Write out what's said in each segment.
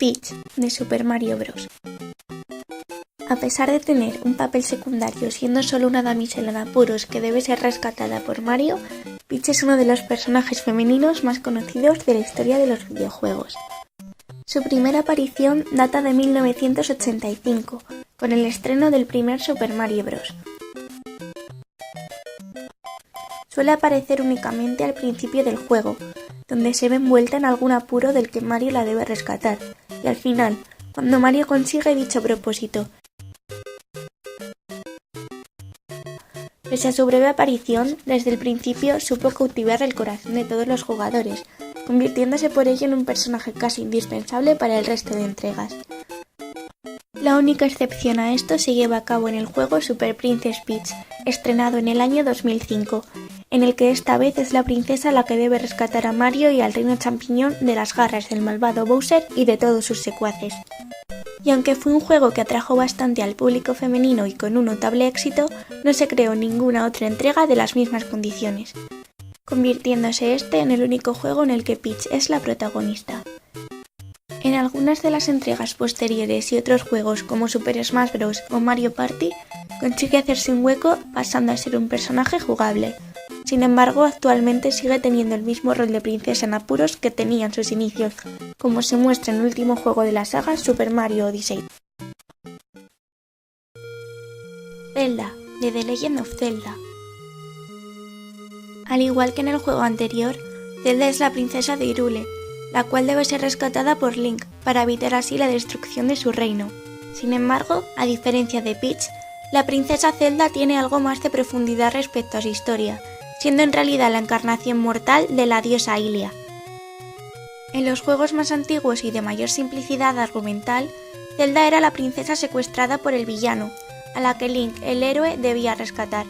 Peach, de Super Mario Bros. A pesar de tener un papel secundario siendo solo una damisela en apuros que debe ser rescatada por Mario, Peach es uno de los personajes femeninos más conocidos de la historia de los videojuegos. Su primera aparición data de 1985, con el estreno del primer Super Mario Bros. Suele aparecer únicamente al principio del juego, donde se ve envuelta en algún apuro del que Mario la debe rescatar, y al final, cuando Mario consigue dicho propósito. Pese a su breve aparición, desde el principio supo cautivar el corazón de todos los jugadores, convirtiéndose por ello en un personaje casi indispensable para el resto de entregas. La única excepción a esto se lleva a cabo en el juego Super Princess Peach, estrenado en el año 2005, en el que esta vez es la princesa la que debe rescatar a Mario y al reino champiñón de las garras del malvado Bowser y de todos sus secuaces. Y aunque fue un juego que atrajo bastante al público femenino y con un notable éxito, no se creó ninguna otra entrega de las mismas condiciones, convirtiéndose este en el único juego en el que Peach es la protagonista. En algunas de las entregas posteriores y otros juegos como Super Smash Bros. O Mario Party, consigue hacerse un hueco pasando a ser un personaje jugable. Sin embargo, actualmente sigue teniendo el mismo rol de princesa en apuros que tenía en sus inicios, como se muestra en el último juego de la saga Super Mario Odyssey. Zelda, de The Legend of Zelda. Al igual que en el juego anterior, Zelda es la princesa de Hyrule, la cual debe ser rescatada por Link para evitar así la destrucción de su reino. Sin embargo, a diferencia de Peach, la princesa Zelda tiene algo más de profundidad respecto a su historia, siendo en realidad la encarnación mortal de la diosa Hylia. En los juegos más antiguos y de mayor simplicidad argumental, Zelda era la princesa secuestrada por el villano, a la que Link, el héroe, debía rescatar.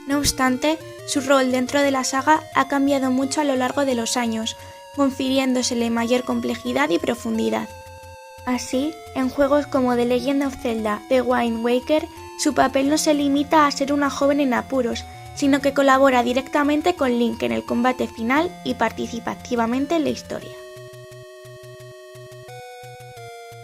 No obstante, su rol dentro de la saga ha cambiado mucho a lo largo de los años, confiriéndosele mayor complejidad y profundidad. Así, en juegos como The Legend of Zelda, The Wind Waker, su papel no se limita a ser una joven en apuros, sino que colabora directamente con Link en el combate final y participa activamente en la historia.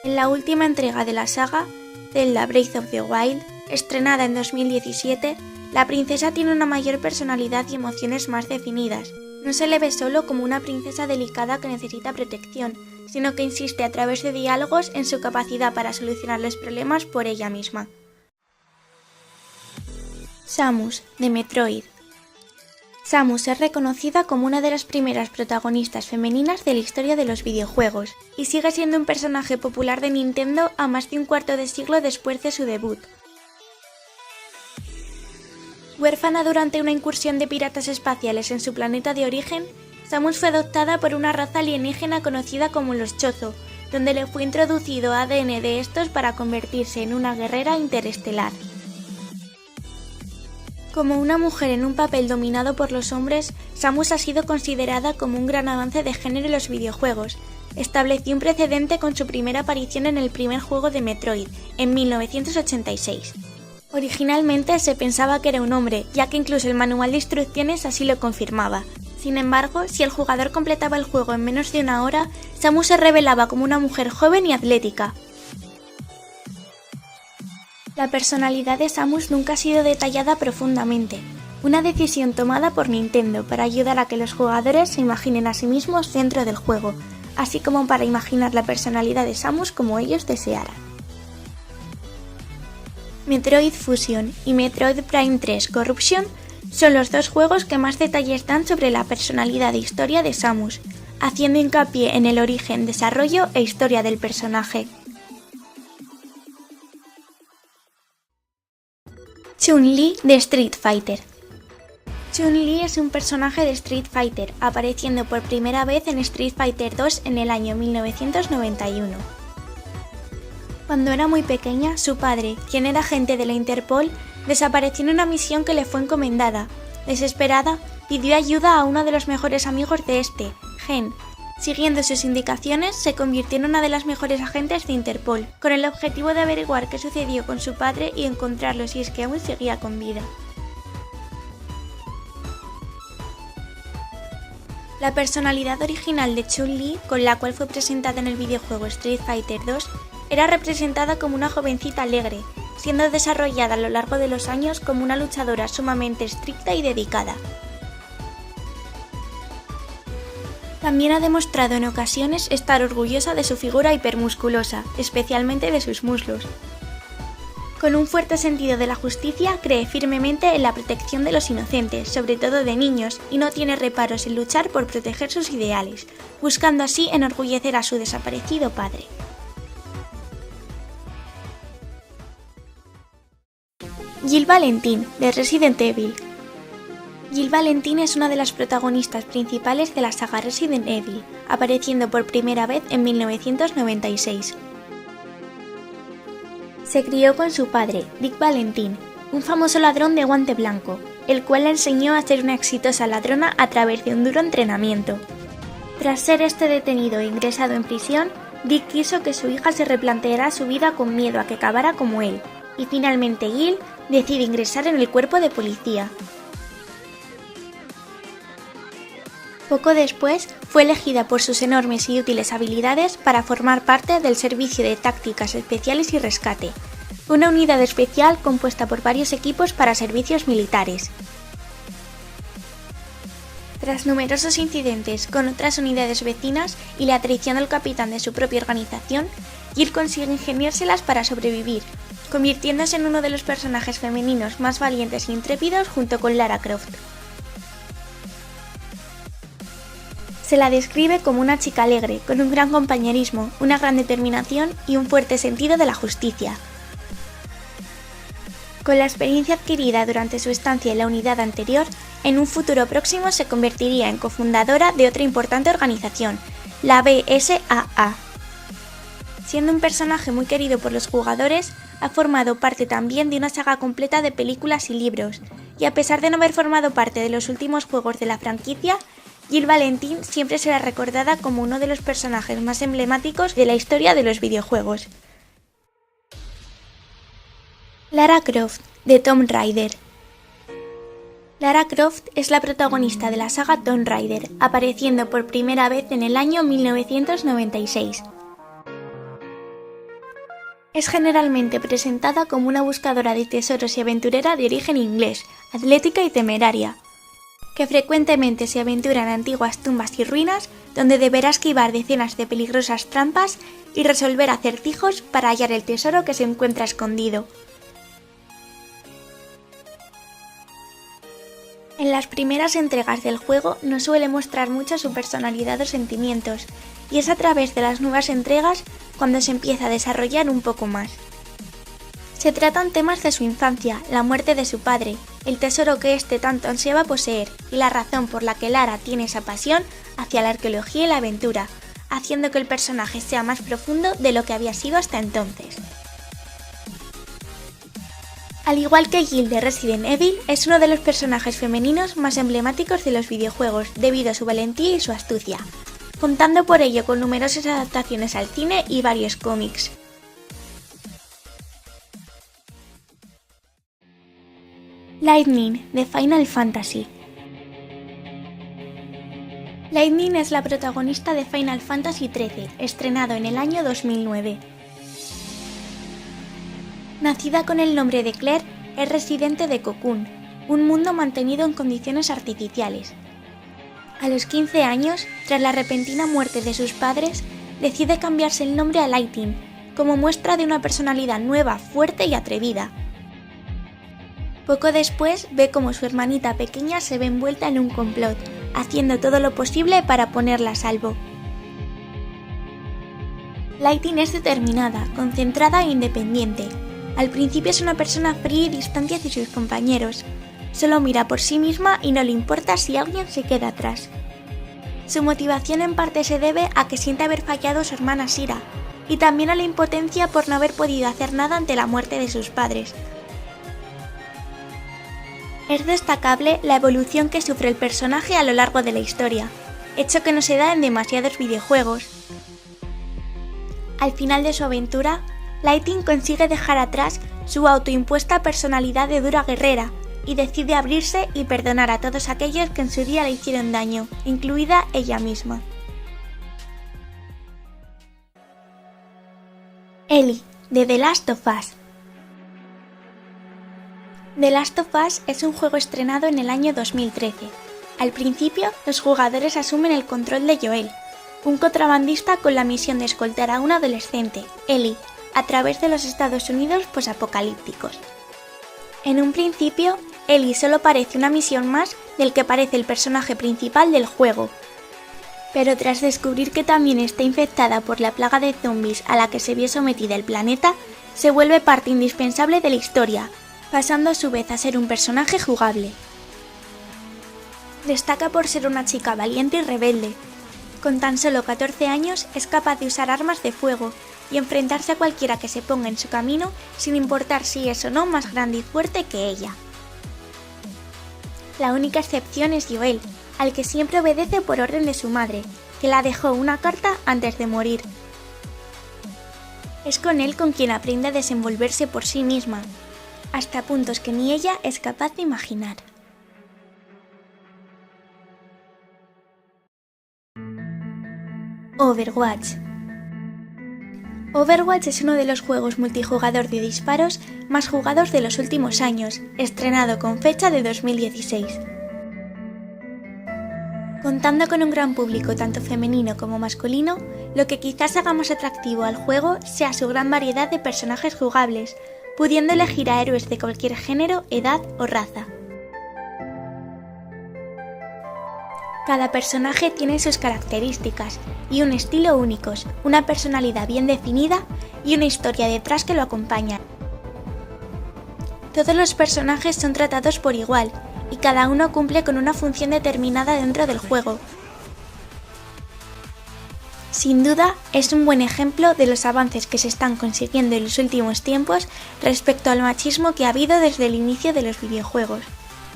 En la última entrega de la saga, Zelda Breath of the Wild, estrenada en 2017, la princesa tiene una mayor personalidad y emociones más definidas. No se le ve solo como una princesa delicada que necesita protección, sino que insiste a través de diálogos en su capacidad para solucionar los problemas por ella misma. Samus, de Metroid. Samus es reconocida como una de las primeras protagonistas femeninas de la historia de los videojuegos, y sigue siendo un personaje popular de Nintendo a más de un cuarto de siglo después de su debut. Huérfana durante una incursión de piratas espaciales en su planeta de origen, Samus fue adoptada por una raza alienígena conocida como los Chozo, donde le fue introducido ADN de estos para convertirse en una guerrera interestelar. Como una mujer en un papel dominado por los hombres, Samus ha sido considerada como un gran avance de género en los videojuegos. Estableció un precedente con su primera aparición en el primer juego de Metroid, en 1986. Originalmente se pensaba que era un hombre, ya que incluso el manual de instrucciones así lo confirmaba. Sin embargo, si el jugador completaba el juego en menos de una hora, Samus se revelaba como una mujer joven y atlética. La personalidad de Samus nunca ha sido detallada profundamente, una decisión tomada por Nintendo para ayudar a que los jugadores se imaginen a sí mismos dentro del juego, así como para imaginar la personalidad de Samus como ellos desearan. Metroid Fusion y Metroid Prime 3 Corruption son los dos juegos que más detalles dan sobre la personalidad e historia de Samus, haciendo hincapié en el origen, desarrollo e historia del personaje. Chun-Li de Street Fighter. Chun-Li es un personaje de Street Fighter, apareciendo por primera vez en Street Fighter 2 en el año 1991. Cuando era muy pequeña, su padre, quien era agente de la Interpol, desapareció en una misión que le fue encomendada. Desesperada, pidió ayuda a uno de los mejores amigos de este, Gen. Siguiendo sus indicaciones, se convirtió en una de las mejores agentes de Interpol, con el objetivo de averiguar qué sucedió con su padre y encontrarlo si es que aún seguía con vida. La personalidad original de Chun-Li, con la cual fue presentada en el videojuego Street Fighter 2, era representada como una jovencita alegre, siendo desarrollada a lo largo de los años como una luchadora sumamente estricta y dedicada. También ha demostrado en ocasiones estar orgullosa de su figura hipermusculosa, especialmente de sus muslos. Con un fuerte sentido de la justicia, cree firmemente en la protección de los inocentes, sobre todo de niños, y no tiene reparos en luchar por proteger sus ideales, buscando así enorgullecer a su desaparecido padre. Jill Valentine, de Resident Evil. Jill Valentine es una de las protagonistas principales de la saga Resident Evil, apareciendo por primera vez en 1996. Se crió con su padre, Dick Valentine, un famoso ladrón de guante blanco, el cual le enseñó a ser una exitosa ladrona a través de un duro entrenamiento. Tras ser detenido e ingresado en prisión, Dick quiso que su hija se replanteara su vida con miedo a que acabara como él, y finalmente Jill decide ingresar en el cuerpo de policía. Poco después, fue elegida por sus enormes y útiles habilidades para formar parte del Servicio de Tácticas Especiales y Rescate, una unidad especial compuesta por varios equipos para servicios militares. Tras numerosos incidentes con otras unidades vecinas y la traición del capitán de su propia organización, Jill consigue ingeniárselas para sobrevivir, convirtiéndose en uno de los personajes femeninos más valientes e intrépidos junto con Lara Croft. Se la describe como una chica alegre, con un gran compañerismo, una gran determinación y un fuerte sentido de la justicia. Con la experiencia adquirida durante su estancia en la unidad anterior, en un futuro próximo se convertiría en cofundadora de otra importante organización, la BSAA. Siendo un personaje muy querido por los jugadores, ha formado parte también de una saga completa de películas y libros, y a pesar de no haber formado parte de los últimos juegos de la franquicia, Jill Valentine siempre será recordada como uno de los personajes más emblemáticos de la historia de los videojuegos. Lara Croft, de Tomb Raider. Lara Croft es la protagonista de la saga Tomb Raider, apareciendo por primera vez en el año 1996. Es generalmente presentada como una buscadora de tesoros y aventurera de origen inglés, atlética y temeraria, que frecuentemente se aventura en antiguas tumbas y ruinas, donde deberá esquivar decenas de peligrosas trampas y resolver acertijos para hallar el tesoro que se encuentra escondido. En las primeras entregas del juego no suele mostrar mucho su personalidad o sentimientos, y es a través de las nuevas entregas cuando se empieza a desarrollar un poco más. Se tratan temas de su infancia, la muerte de su padre, el tesoro que éste tanto ansiaba poseer y la razón por la que Lara tiene esa pasión hacia la arqueología y la aventura, haciendo que el personaje sea más profundo de lo que había sido hasta entonces. Al igual que Jill de Resident Evil, es uno de los personajes femeninos más emblemáticos de los videojuegos debido a su valentía y su astucia, contando por ello con numerosas adaptaciones al cine y varios cómics. Lightning, de Final Fantasy. Lightning es la protagonista de Final Fantasy XIII, estrenado en el año 2009. Nacida con el nombre de Claire, es residente de Cocoon, un mundo mantenido en condiciones artificiales. A los 15 años, tras la repentina muerte de sus padres, decide cambiarse el nombre a Lightning, como muestra de una personalidad nueva, fuerte y atrevida. Poco después ve cómo su hermanita pequeña se ve envuelta en un complot, haciendo todo lo posible para ponerla a salvo. Lightning es determinada, concentrada e independiente. Al principio es una persona fría y distante hacia sus compañeros. Solo mira por sí misma y no le importa si alguien se queda atrás. Su motivación en parte se debe a que siente haber fallado a su hermana Shira, y también a la impotencia por no haber podido hacer nada ante la muerte de sus padres. Es destacable la evolución que sufre el personaje a lo largo de la historia, hecho que no se da en demasiados videojuegos. Al final de su aventura, Lightning consigue dejar atrás su autoimpuesta personalidad de dura guerrera y decide abrirse y perdonar a todos aquellos que en su día le hicieron daño, incluida ella misma. Ellie, de The Last of Us. The Last of Us es un juego estrenado en el año 2013. Al principio, los jugadores asumen el control de Joel, un contrabandista con la misión de escoltar a una adolescente, Ellie, a través de los Estados Unidos posapocalípticos. En un principio, Ellie solo parece una misión más del que parece el personaje principal del juego, pero tras descubrir que también está infectada por la plaga de zombies a la que se vio sometida el planeta, se vuelve parte indispensable de la historia, pasando a su vez a ser un personaje jugable. Destaca por ser una chica valiente y rebelde. Con tan solo 14 años es capaz de usar armas de fuego y enfrentarse a cualquiera que se ponga en su camino sin importar si es o no más grande y fuerte que ella. La única excepción es Joel, al que siempre obedece por orden de su madre, que la dejó una carta antes de morir. Es con él con quien aprende a desenvolverse por sí misma, hasta puntos que ni ella es capaz de imaginar. Overwatch. Overwatch es uno de los juegos multijugador de disparos más jugados de los últimos años, estrenado con fecha de 2016. Contando con un gran público tanto femenino como masculino, lo que quizás haga más atractivo al juego sea su gran variedad de personajes jugables, pudiendo elegir a héroes de cualquier género, edad o raza. Cada personaje tiene sus características y un estilo únicos, una personalidad bien definida y una historia detrás que lo acompaña. Todos los personajes son tratados por igual y cada uno cumple con una función determinada dentro del juego. Sin duda, es un buen ejemplo de los avances que se están consiguiendo en los últimos tiempos respecto al machismo que ha habido desde el inicio de los videojuegos,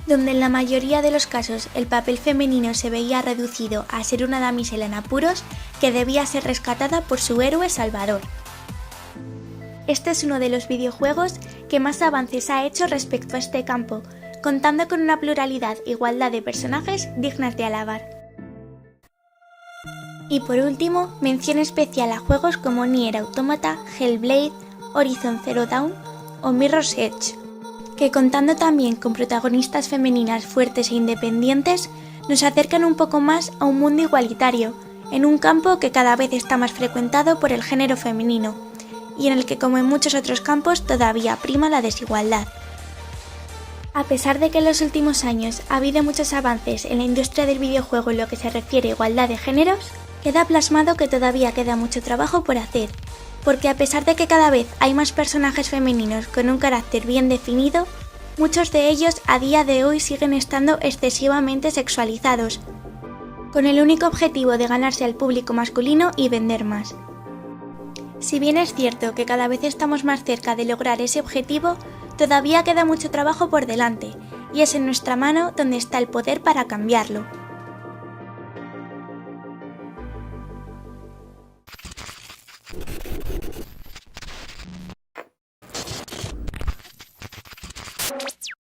donde en la mayoría de los casos el papel femenino se veía reducido a ser una damisela en apuros que debía ser rescatada por su héroe salvador. Este es uno de los videojuegos que más avances ha hecho respecto a este campo, contando con una pluralidad e igualdad de personajes dignas de alabar. Y por último, mención especial a juegos como Nier Automata, Hellblade, Horizon Zero Dawn o Mirror's Edge, que contando también con protagonistas femeninas fuertes e independientes, nos acercan un poco más a un mundo igualitario, en un campo que cada vez está más frecuentado por el género femenino, y en el que, como en muchos otros campos, todavía prima la desigualdad. A pesar de que en los últimos años ha habido muchos avances en la industria del videojuego en lo que se refiere a igualdad de géneros, queda plasmado que todavía queda mucho trabajo por hacer, porque a pesar de que cada vez hay más personajes femeninos con un carácter bien definido, muchos de ellos a día de hoy siguen estando excesivamente sexualizados, con el único objetivo de ganarse al público masculino y vender más. Si bien es cierto que cada vez estamos más cerca de lograr ese objetivo, todavía queda mucho trabajo por delante, y es en nuestra mano donde está el poder para cambiarlo.